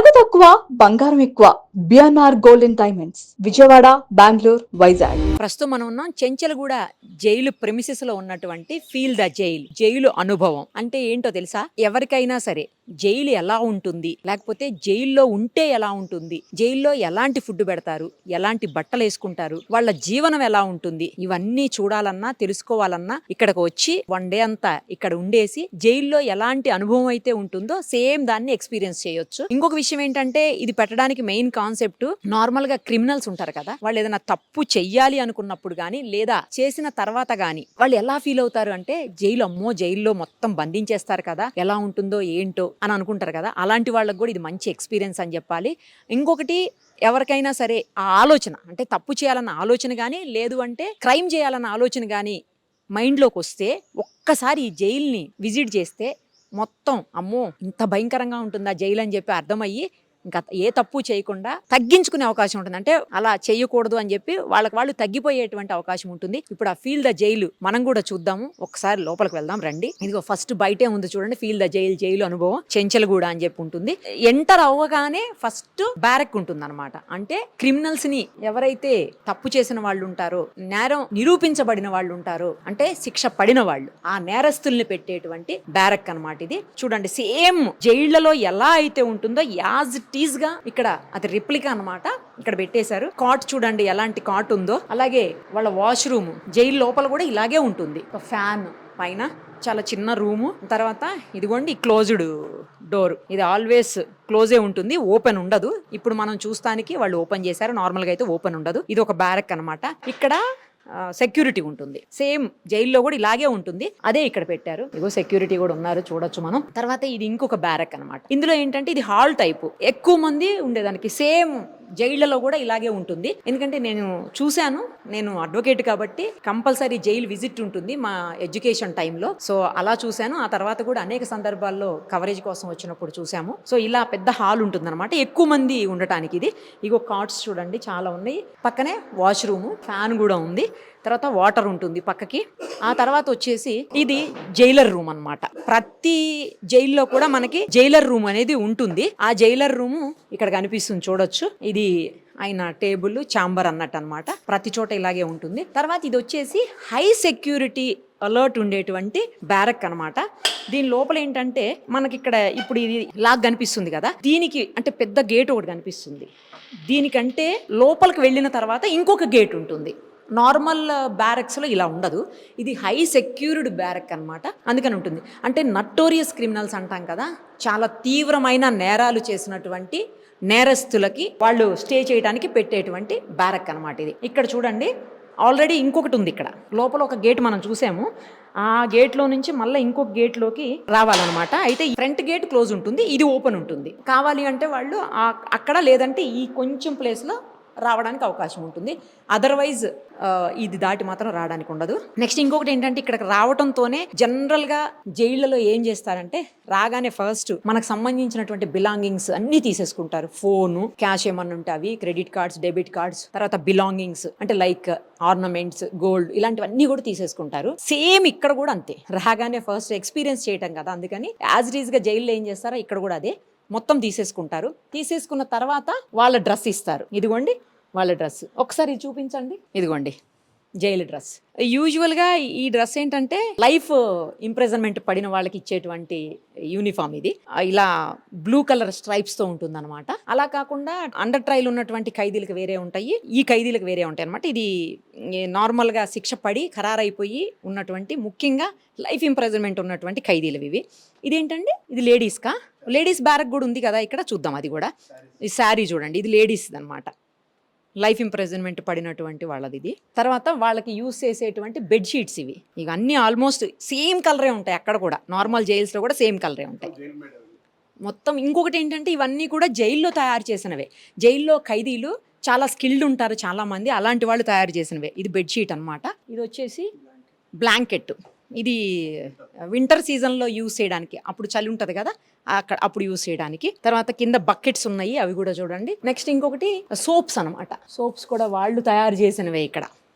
నగదు తక్కువ బంగారం ఎక్కువ. BNR golden diamonds, Vijayawada, Bengaluru, Vizag. ప్రస్తుతం మనం ఉన్నాం చెంచలగూడ జైలు ప్రెమిసెస్ లో ఉన్నటువంటి ఫీల్ ద జైలు అనుభవం అంటే ఏంటో తెలుసా? ఎవరికైనా సరే జైలు ఎలా ఉంటుంది, లేకపోతే జైల్లో ఉంటే ఎలా ఉంటుంది, జైల్లో ఎలాంటి ఫుడ్ పెడతారు, ఎలాంటి బట్టలు వేసుకుంటారు, వాళ్ళ జీవనం ఎలా ఉంటుంది, ఇవన్నీ చూడాలన్నా తెలుసుకోవాలన్నా ఇక్కడికి వచ్చి వన్ డే అంతా ఇక్కడ ఉండేసి జైల్లో ఎలాంటి అనుభవం అయితే ఉంటుందో సేమ్ దాన్ని ఎక్స్పీరియన్స్ చేయొచ్చు. ఇంకొక విషయం ఏంటంటే ఇది పెట్టడానికి మెయిన్ కాన్సెప్ట్, నార్మల్ గా క్రిమినల్స్ ఉంటారు కదా, వాళ్ళు ఏదైనా తప్పు చెయ్యాలి అనుకున్నప్పుడు గానీ లేదా చేసిన తర్వాత గానీ వాళ్ళు ఎలా ఫీల్ అవుతారు అంటే, జైల్లో మొత్తం బంధించేస్తారు కదా, ఎలా ఉంటుందో ఏంటో అని అనుకుంటారు కదా. అలాంటి వాళ్ళకి కూడా ఇది మంచి ఎక్స్పీరియన్స్ అని చెప్పాలి. ఇంకొకటి, ఎవరికైనా సరే ఆ ఆలోచన అంటే తప్పు చేయాలన్న ఆలోచన కానీ లేదు అంటే క్రైమ్ చేయాలన్న ఆలోచన కానీ మైండ్లోకి వస్తే ఒక్కసారి ఈ జైల్ని విజిట్ చేస్తే మొత్తం అమ్మో ఇంత భయంకరంగా ఉంటుందా జైలు అని చెప్పి అర్థమయ్యి ఇంకా ఏ తప్పు చేయకుండా తగ్గించుకునే అవకాశం ఉంటుంది. అంటే అలా చేయకూడదు అని చెప్పి వాళ్ళు తగ్గిపోయేటువంటి అవకాశం ఉంటుంది. ఇప్పుడు ఆ ఫీల్ ద జైలు మనం కూడా చూద్దాము, ఒకసారి లోపలికి వెళ్దాం రండి. ఇదిగో ఫస్ట్ బయటే ఉంది చూడండి, ఫీల్ ద జైలు అనుభవం చెంచలగూడ అని చెప్పి ఉంటుంది. ఎంటర్ అవ్వగానే ఫస్ట్ బ్యారక్ ఉంటుంది అనమాట. అంటే క్రిమినల్స్ ని ఎవరైతే తప్పు చేసిన వాళ్ళు ఉంటారో, నేరం నిరూపించబడిన వాళ్ళు ఉంటారో, అంటే శిక్ష పడిన వాళ్ళు, ఆ నేరస్తుల్ని పెట్టేటువంటి బ్యారక్ అనమాట ఇది. చూడండి సేమ్ జైళ్లలో ఎలా అయితే ఉంటుందో యాజ్ టీజ్ గా ఇక్కడ అది రిప్లికా అన్నమాట. ఇక్కడ పెట్టేశారు. కాట్ చూడండి ఎలాంటి కాట్ ఉందో, అలాగే వాళ్ళ వాష్రూమ్ జైలు లోపల కూడా ఇలాగే ఉంటుంది. ఫ్యాన్ పైన చాలా చిన్న రూము, తర్వాత ఇదిగోండి క్లోజ్డ్ డోర్, ఇది ఆల్వేస్ క్లోజే ఉంటుంది, ఓపెన్ ఉండదు. ఇప్పుడు మనం చూస్తానికి వాళ్ళు ఓపెన్ చేశారు, నార్మల్ గా అయితే ఓపెన్ ఉండదు. ఇది ఒక బ్యారక్ అన్నమాట. ఇక్కడ సెక్యూరిటీ ఉంటుంది, సేమ్ జైల్లో కూడా ఇలాగే ఉంటుంది, అదే ఇక్కడ పెట్టారు. ఇగో సెక్యూరిటీ కూడా ఉన్నారు, చూడొచ్చు మనం. తర్వాత ఇది ఇంకొక బ్యారక్ అనమాట. ఇందులో ఏంటంటే ఇది హాల్ టైపు, ఎక్కువ మంది ఉండేదానికి. సేమ్ జైళ్లలో కూడా ఇలాగే ఉంటుంది. ఎందుకంటే నేను చూశాను, నేను అడ్వకేట్ కాబట్టి కంపల్సరీ జైలు విజిట్ ఉంటుంది మా ఎడ్యుకేషన్ టైంలో. సో అలా చూశాను. ఆ తర్వాత కూడా అనేక సందర్భాల్లో కవరేజ్ కోసం వచ్చినప్పుడు చూసాము. సో ఇలా పెద్ద హాల్ ఉంటుంది అనమాట, ఎక్కువ మంది ఉండటానికి. ఇది ఇగో కార్డ్స్ చూడండి చాలా ఉన్నాయి. పక్కనే వాష్రూమ్, ఫ్యాన్ కూడా ఉంది. తర్వాత వాటర్ ఉంటుంది పక్కకి. ఆ తర్వాత వచ్చేసి ఇది జైలర్ రూమ్ అన్నమాట. ప్రతి జైల్లో కూడా మనకి జైలర్ రూమ్ అనేది ఉంటుంది. ఆ జైలర్ రూమ్ ఇక్కడ కనిపిస్తుంది, చూడొచ్చు. ఇది ఆయన టేబుల్, ఛాంబర్ అన్నట్టు అనమాట. ప్రతి చోట ఇలాగే ఉంటుంది. తర్వాత ఇది వచ్చేసి హై సెక్యూరిటీ అలర్ట్ ఉండేటువంటి బ్యారక్ అనమాట. దీని లోపల ఏంటంటే మనకి ఇక్కడ ఇప్పుడు ఇది లాగ్ కనిపిస్తుంది కదా, దీనికి అంటే పెద్ద గేట్ ఒకటి కనిపిస్తుంది. దీనికంటే లోపలికి వెళ్ళిన తర్వాత ఇంకొక గేట్ ఉంటుంది. నార్మల్ బ్యారక్స్లో ఇలా ఉండదు, ఇది హై సెక్యూర్డ్ బ్యారక్ అనమాట. అందుకని ఉంటుంది. అంటే నటోరియస్ క్రిమినల్స్ అంటాం కదా, చాలా తీవ్రమైన నేరాలు చేసినటువంటి నేరస్తులకి వాళ్ళు స్టే చేయడానికి పెట్టేటువంటి బ్యారక్ అనమాట ఇది. ఇక్కడ చూడండి ఆల్రెడీ ఇంకొకటి ఉంది. ఇక్కడ లోపల ఒక గేట్ మనం చూసాము, ఆ గేట్లో నుంచి మళ్ళీ ఇంకొక గేట్లోకి రావాలన్నమాట. అయితే ఈ ఫ్రంట్ గేట్ క్లోజ్ ఉంటుంది, ఇది ఓపెన్ ఉంటుంది. కావాలి అంటే వాళ్ళు అక్కడ లేదంటే ఈ కొంచెం ప్లేస్లో రావడానికి అవకాశం ఉంటుంది. అదర్వైజ్ ఇది దాటి మాత్రం రావడానికి ఉండదు. నెక్స్ట్ ఇంకొకటి ఏంటంటే ఇక్కడికి రావడంతోనే జనరల్గా జైళ్లలో ఏం చేస్తారంటే రాగానే ఫస్ట్ మనకు సంబంధించినటువంటి బిలాంగింగ్స్ అన్నీ తీసేసుకుంటారు. ఫోను, క్యాష్ ఏమన్నా ఉంటే అవి, క్రెడిట్ కార్డ్స్, డెబిట్ కార్డ్స్, తర్వాత బిలాంగింగ్స్ అంటే లైక్ ఆర్నమెంట్స్, గోల్డ్, ఇలాంటివన్నీ కూడా తీసేసుకుంటారు. సేమ్ ఇక్కడ కూడా అంతే. రాగానే ఫస్ట్ ఎక్స్పీరియన్స్ చేయటం కదా, అందుకని యాజ్ ఇట్ ఈస్ గా జైల్లో ఏం చేస్తారో ఇక్కడ కూడా అదే మొత్తం తీసేసుకుంటారు. తీసేసుకున్న తర్వాత వాళ్ళ డ్రెస్ ఇస్తారు. ఇదిగోండి వాళ్ళ డ్రెస్, ఒకసారి చూపించండి. ఇదిగోండి జైలు డ్రెస్. యూజువల్గా ఈ డ్రెస్ ఏంటంటే లైఫ్ ఇంప్రిజన్మెంట్ పడిన వాళ్ళకి ఇచ్చేటువంటి యూనిఫామ్ ఇది. ఇలా బ్లూ కలర్ స్ట్రైప్స్తో ఉంటుంది అనమాట. అలా కాకుండా అండర్ ట్రయల్ ఉన్నటువంటి ఖైదీలకు వేరే ఉంటాయి, ఈ ఖైదీలకు వేరే ఉంటాయి అనమాట. ఇది నార్మల్గా శిక్ష పడి ఖరారైపోయి ఉన్నటువంటి, ముఖ్యంగా లైఫ్ ఇంప్రిజన్మెంట్ ఉన్నటువంటి ఖైదీలు ఇవి. ఇదేంటంటే ఇది లేడీస్కా, లేడీస్ బ్యారక్ కూడా ఉంది కదా ఇక్కడ, చూద్దాం అది కూడా. ఈ శారీ చూడండి, ఇది లేడీస్ అనమాట, లైఫ్ ఇంప్రిజన్మెంట్ పడినటువంటి వాళ్ళది ఇది. తర్వాత వాళ్ళకి యూస్ చేసేటువంటి బెడ్షీట్స్ ఇవి. ఇక అన్నీ ఆల్మోస్ట్ సేమ్ కలరే ఉంటాయి అక్కడ కూడా, నార్మల్ జైల్స్లో కూడా సేమ్ కలరే ఉంటాయి మొత్తం. ఇంకొకటి ఏంటంటే ఇవన్నీ కూడా జైల్లో తయారు చేసినవే. జైల్లో ఖైదీలు చాలా స్కిల్డ్ ఉంటారు చాలామంది, అలాంటి వాళ్ళు తయారు చేసినవే. ఇది బెడ్షీట్ అనమాట. ఇది వచ్చేసి బ్లాంకెట్, ఇది వింటర్ సీజన్లో యూస్ చేయడానికి, అప్పుడు చలి ఉంటుంది కదా అప్పుడు యూస్ చేయడానికి. తర్వాత కింద బకెట్స్ ఉన్నాయి, అవి కూడా చూడండి. నెక్స్ట్ ఇంకొకటి సోప్స్ అనమాట. సోప్స్ కూడా వాళ్ళు తయారు చేసినవే ఇక్కడ,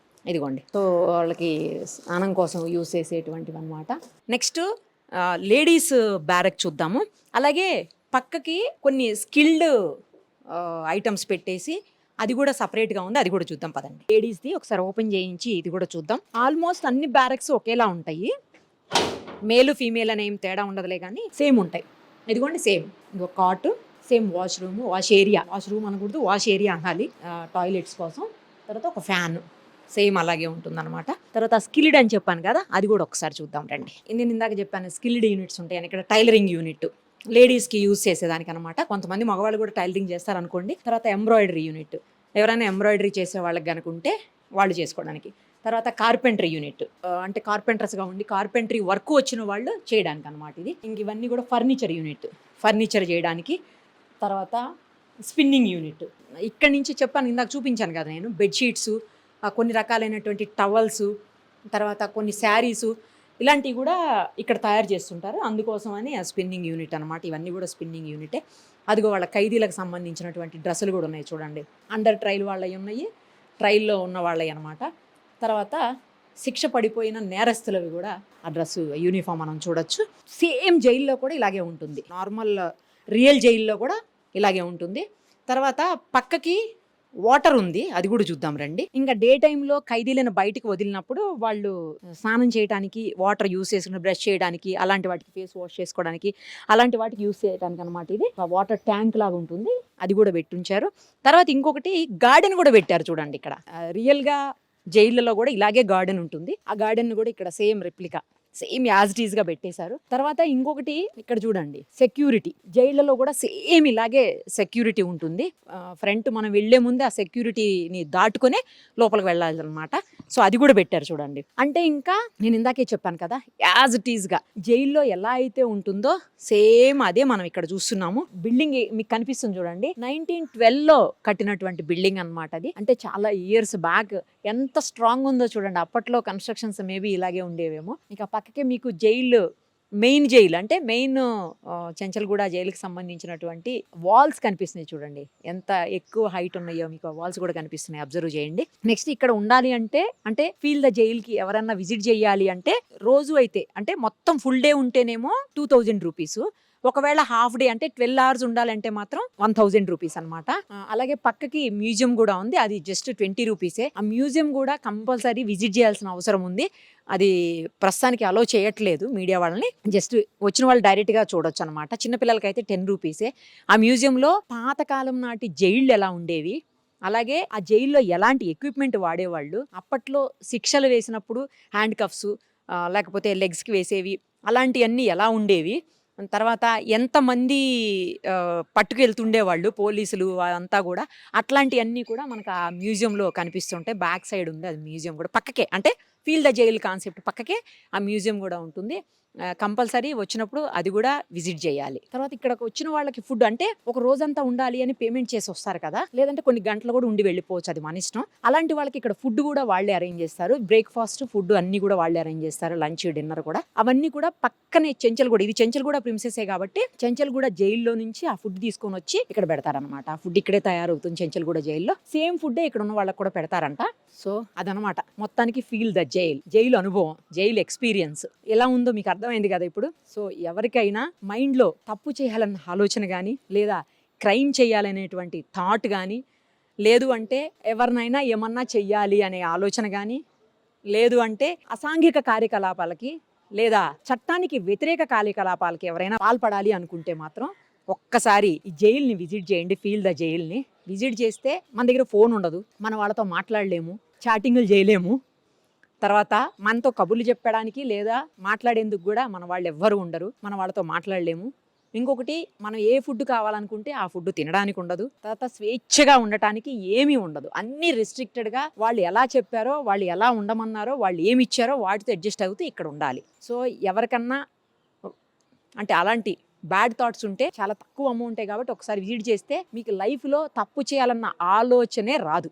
ఇదిగోండి. సో వాళ్ళకి స్నానం కోసం యూస్ చేసేటువంటివి అనమాట. నెక్స్ట్ లేడీస్ బ్యారక్ చూద్దాము. అలాగే పక్కకి కొన్ని స్కిల్డ్ ఐటమ్స్ పెట్టేసి అది కూడా సపరేట్గా ఉంది, అది కూడా చూద్దాం పదండి. లేడీస్ది ఒకసారి ఓపెన్ చేయించి ఇది కూడా చూద్దాం. ఆల్మోస్ట్ అన్ని బ్యారక్స్ ఒకేలా ఉంటాయి, మేలు ఫీమేల్ అనే ఏం తేడా ఉండదులే కానీ సేమ్ ఉంటాయి. ఇదిగోండి సేమ్, ఇంకో కాట్, సేమ్ వాష్రూమ్, వాష్రూమ్ అనకూడదు, వాష్ ఏరియా అనాలి, టాయిలెట్స్ కోసం. తర్వాత ఒక ఫ్యాన్ సేమ్ అలాగే ఉంటుందన్నమాట. తర్వాత స్కిల్డ్ అని చెప్పాను కదా, అది కూడా ఒకసారి చూద్దాం రండి. నేను ఇందాక చెప్పాను స్కిల్డ్ యూనిట్స్ ఉంటాయని. ఇక్కడ టైలరింగ్ యూనిట్ లేడీస్కి యూజ్ చేసేదానికి అనమాట. కొంతమంది మగవాళ్ళు కూడా టైలరింగ్ చేస్తారనుకోండి. తర్వాత ఎంబ్రాయిడరీ యూనిట్, ఎవరైనా ఎంబ్రాయిడరీ చేసే వాళ్ళకి కనుకుంటే వాళ్ళు చేసుకోవడానికి. తర్వాత కార్పెంటరీ యూనిట్, అంటే కార్పెంటర్స్గా ఉండి కార్పెంటరీ వర్క్ వచ్చిన వాళ్ళు చేయడానికి అనమాట ఇది. ఇంక ఇవన్నీ కూడా ఫర్నిచర్ యూనిట్, ఫర్నిచర్ చేయడానికి. తర్వాత స్పిన్నింగ్ యూనిట్, ఇక్కడి నుంచి చెప్పాను ఇందాక చూపించాను కదా నేను, బెడ్షీట్స్, కొన్ని రకాలైనటువంటి టవల్స్, తర్వాత కొన్ని శారీసు, ఇలాంటివి కూడా ఇక్కడ తయారు చేస్తుంటారు. అందుకోసమని ఆ స్పిన్నింగ్ యూనిట్ అనమాట. ఇవన్నీ కూడా స్పిన్నింగ్ యూనిటే. అదిగో వాళ్ళ ఖైదీలకు సంబంధించినటువంటి డ్రెస్సులు కూడా ఉన్నాయి చూడండి. అండర్ ట్రైల్ వాళ్ళవి ఉన్నాయి, ట్రైల్లో ఉన్న వాళ్ళవి అనమాట. తర్వాత శిక్ష పడిపోయిన నేరస్తులవి కూడా ఆ డ్రెస్సు యూనిఫామ్ మనం చూడొచ్చు. సేమ్ జైల్లో కూడా ఇలాగే ఉంటుంది, నార్మల్ రియల్ జైల్లో కూడా ఇలాగే ఉంటుంది. తర్వాత పక్కకి వాటర్ ఉంది, అది కూడా చూద్దాం రండి. ఇంకా డే టైంలో ఖైదీలను బయటికి వదిలినప్పుడు వాళ్ళు స్నానం చేయడానికి వాటర్ యూస్ చేసుకుని, బ్రష్ చేయడానికి, అలాంటి వాటికి, ఫేస్ వాష్ చేసుకోవడానికి, అలాంటి వాటికి యూస్ చేయడానికి అనమాట. ఇది వాటర్ ట్యాంక్ లాగా ఉంటుంది, అది కూడా పెట్టుంచారు. తర్వాత ఇంకొకటి గార్డెన్ కూడా పెట్టారు చూడండి. ఇక్కడ రియల్గా జైళ్ళలో కూడా ఇలాగే గార్డెన్ ఉంటుంది. ఆ గార్డెన్ కూడా ఇక్కడ same replica, same as it ఈస్గా పెట్టేశారు. తర్వాత ఇంకొకటి ఇక్కడ చూడండి, సెక్యూరిటీ. జైళ్ళలో కూడా సేమ్ ఇలాగే సెక్యూరిటీ ఉంటుంది. ఫ్రంట్ మనం వెళ్లే ముందే ఆ సెక్యూరిటీని దాటుకునే లోపలికి వెళ్ళాలన్నమాట. సో అది కూడా పెట్టారు చూడండి. అంటే ఇంకా నేను ఇందాకే చెప్పాను కదా, యాజ్ ఇట్ ఈస్గా జైల్లో ఎలా అయితే ఉంటుందో సేమ్ అదే మనం ఇక్కడ చూస్తున్నాము. బిల్డింగ్ మీకు కనిపిస్తుంది చూడండి, 1912లో కట్టినటువంటి బిల్డింగ్ అనమాట అది. అంటే చాలా ఇయర్స్ బ్యాక్. ఎంత స్ట్రాంగ్ ఉందో చూడండి. అప్పట్లో కన్స్ట్రక్షన్స్ మేబీ ఇలాగే ఉండేవేమో. ఇక పక్కకే మీకు జైలు, మెయిన్ జైలు అంటే మెయిన్ చెంచల్గూడ జైలుకి సంబంధించినటువంటి వాల్స్ కనిపిస్తున్నాయి చూడండి. ఎంత ఎక్కువ హైట్ ఉన్నాయో మీకు వాల్స్ కూడా కనిపిస్తున్నాయి, అబ్జర్వ్ చేయండి. నెక్స్ట్ ఇక్కడ ఉండాలి అంటే ఫీల్ ద జైలుకి ఎవరన్నా విజిట్ చేయాలి అంటే రోజు అయితే, అంటే మొత్తం ఫుల్ డే ఉంటేనేమో 2000 రూపీస్. ఒకవేళ హాఫ్ డే అంటే 12 hours ఉండాలంటే మాత్రం 1000 రూపీస్ అనమాట. అలాగే పక్కకి మ్యూజియం కూడా ఉంది, అది జస్ట్ 20 రూపీసే. ఆ మ్యూజియం కూడా కంపల్సరీ విజిట్ చేయాల్సిన అవసరం ఉంది. అది ప్రస్తుతానికి అలో చేయట్లేదు మీడియా వాళ్ళని, జస్ట్ వచ్చిన వాళ్ళు డైరెక్ట్గా చూడొచ్చు అనమాట. చిన్నపిల్లలకైతే 10 రూపీసే. ఆ మ్యూజియంలో పాతకాలం నాటి జైళ్ళు ఎలా ఉండేవి, అలాగే ఆ జైల్లో ఎలాంటి ఎక్విప్మెంట్ వాడేవాళ్ళు, అప్పట్లో శిక్షలు వేసినప్పుడు హ్యాండ్ కఫ్స్, లేకపోతే లెగ్స్కి వేసేవి, అలాంటివన్నీ ఎలా ఉండేవి, తర్వాత ఎంతమంది పట్టుకెళ్తుండేవాళ్ళు పోలీసులు అంతా కూడా, అట్లాంటివన్నీ కూడా మనకు ఆ మ్యూజియంలో కనిపిస్తుంటాయి. బ్యాక్ సైడ్ ఉంది అది మ్యూజియం కూడా. పక్కకే అంటే ఫీల్ ద జైల్ కాన్సెప్ట్ పక్కకే ఆ మ్యూజియం కూడా ఉంటుంది. కంపల్సరీ వచ్చినప్పుడు అది కూడా విజిట్ చేయాలి. తర్వాత ఇక్కడికి వచ్చిన వాళ్ళకి ఫుడ్ అంటే ఒక రోజంతా ఉండాలి అని పేమెంట్ చేసి వస్తారు కదా, లేదంటే కొన్ని గంటలు కూడా ఉండి వెళ్ళిపోవచ్చు, అది మన ఇష్టం. అలాంటి వాళ్ళకి ఇక్కడ ఫుడ్ కూడా వాళ్ళే అరేంజ్ చేస్తారు. బ్రేక్ఫాస్ట్, ఫుడ్ అన్ని కూడా వాళ్ళే అరేంజ్ చేస్తారు. లంచ్, డిన్నర్ కూడా అవన్నీ కూడా పక్కనే చెంచల్గూడ, ఇది చెంచల్గూడ ప్రిన్సెసే కాబట్టి చెంచల్గూడ జైల్లో నుంచి ఆ ఫుడ్ తీసుకొని వచ్చి ఇక్కడ పెడతారనమాట. ఆ ఫుడ్ ఇక్కడే తయారవుతుంది చెంచల్గూడ జైల్లో. సేమ్ ఫుడ్ ఇక్కడ ఉన్న వాళ్ళకి కూడా పెడతారంట. సో అదనమాట మొత్తానికి ఫీల్ ద జైలు అనుభవం, జైలు ఎక్స్పీరియన్స్ ఎలా ఉందో మీకు అర్థమైంది కదా ఇప్పుడు. సో ఎవరికైనా మైండ్లో తప్పు చేయాలన్న ఆలోచన కానీ, లేదా క్రైమ్ చేయాలనేటువంటి థాట్ కానీ, లేదు అంటే ఎవరినైనా ఏమన్నా చెయ్యాలి అనే ఆలోచన కానీ, లేదు అంటే అసాంఘిక కార్యకలాపాలకి లేదా చట్టానికి వ్యతిరేక కార్యకలాపాలకి ఎవరైనా పాల్పడాలి అనుకుంటే మాత్రం ఒక్కసారి ఈ జైల్ని విజిట్ చేయండి. ఫీల్ ద జైల్ని విజిట్ చేస్తే మన దగ్గర ఫోన్ ఉండదు, మన వాళ్ళతో మాట్లాడలేము, చాటింగ్లు చేయలేము, తర్వాత మనతో కబుర్లు చెప్పడానికి లేదా మాట్లాడేందుకు కూడా మన వాళ్ళు ఎవ్వరు ఉండరు, మన వాళ్ళతో మాట్లాడలేము. ఇంకొకటి, మనం ఏ ఫుడ్ కావాలనుకుంటే ఆ ఫుడ్ తినడానికి ఉండదు. తర్వాత స్వేచ్ఛగా ఉండటానికి ఏమీ ఉండదు, అన్నీ రిస్ట్రిక్టెడ్గా వాళ్ళు ఎలా చెప్పారో, వాళ్ళు ఎలా ఉండమన్నారో, వాళ్ళు ఏమి ఇచ్చారో వాటితో అడ్జస్ట్ అవుతూ ఇక్కడ ఉండాలి. సో ఎవరికన్నా అంటే అలాంటి బ్యాడ్ థాట్స్ ఉంటే చాలా తక్కువ అమౌంటే కాబట్టి ఒకసారి విజిట్ చేస్తే మీకు లైఫ్లో తప్పు చేయాలన్న ఆలోచనే రాదు.